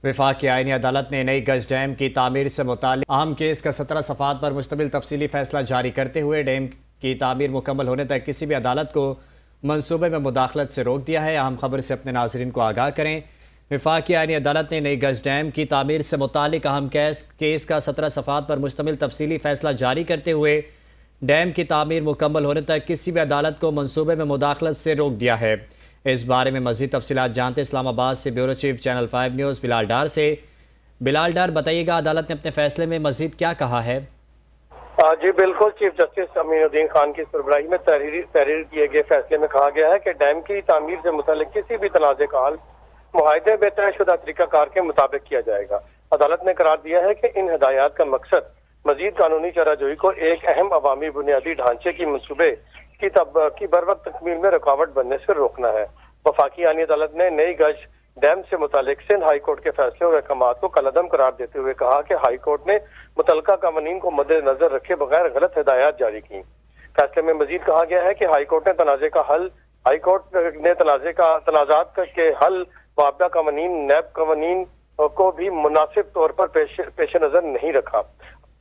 وفاقی آئینی عدالت نے نئی گز ڈیم کی تعمیر سے متعلق اہم کیس کا 17 صفحات پر مشتمل تفصیلی فیصلہ جاری کرتے ہوئے ڈیم کی تعمیر مکمل ہونے تک کسی بھی عدالت کو منصوبے میں مداخلت سے روک دیا ہے۔ اہم خبر سے اپنے ناظرین کو آگاہ کریں۔ وفاقی آئینی عدالت نے نئی گز ڈیم کی تعمیر سے متعلق اہم کیس کا 17 صفحات پر مشتمل تفصیلی فیصلہ جاری کرتے ہوئے ڈیم کی تعمیر مکمل ہونے تک کسی بھی عدالت کو منصوبے میں مداخلت سے روک دیا ہے۔ اس بارے میں مزید تفصیلات جانتے اسلام آباد سے بیورو چیف چینل 5 نیوز بلال ڈار سے۔ بلال ڈار، بتائیے گا عدالت نے اپنے فیصلے میں مزید کیا کہا ہے؟ جی بالکل، چیف جسٹس امین الدین خان کی سربراہی میں تحریر کیے گئے فیصلے میں کہا گیا ہے کہ ڈیم کی تعمیر سے متعلق کسی بھی تنازع کا حل معاہدے میں طے شدہ طریقہ کار کے مطابق کیا جائے گا۔ عدالت نے قرار دیا ہے کہ ان ہدایات کا مقصد مزید قانونی چارہ جوئی کو ایک اہم عوامی بنیادی ڈھانچے کی منصوبے کی بروقت تکمیل میں رکاوٹ بننے سے روکنا ہے۔ وفاقی آئینی عدالت نے نئی گز ڈیم سے متعلق سندھ ہائی کورٹ کے فیصلے اور احکامات کو کالعدم قرار دیتے ہوئے کہا کہ ہائی کورٹ نے متعلقہ قوانین کو مد نظر رکھے بغیر غلط ہدایات جاری کی۔ فیصلے میں مزید کہا گیا ہے کہ ہائی کورٹ نے تنازعات کے حل معاہدہ قوانین نیب قوانین کو بھی مناسب طور پر پیش نظر نہیں رکھا۔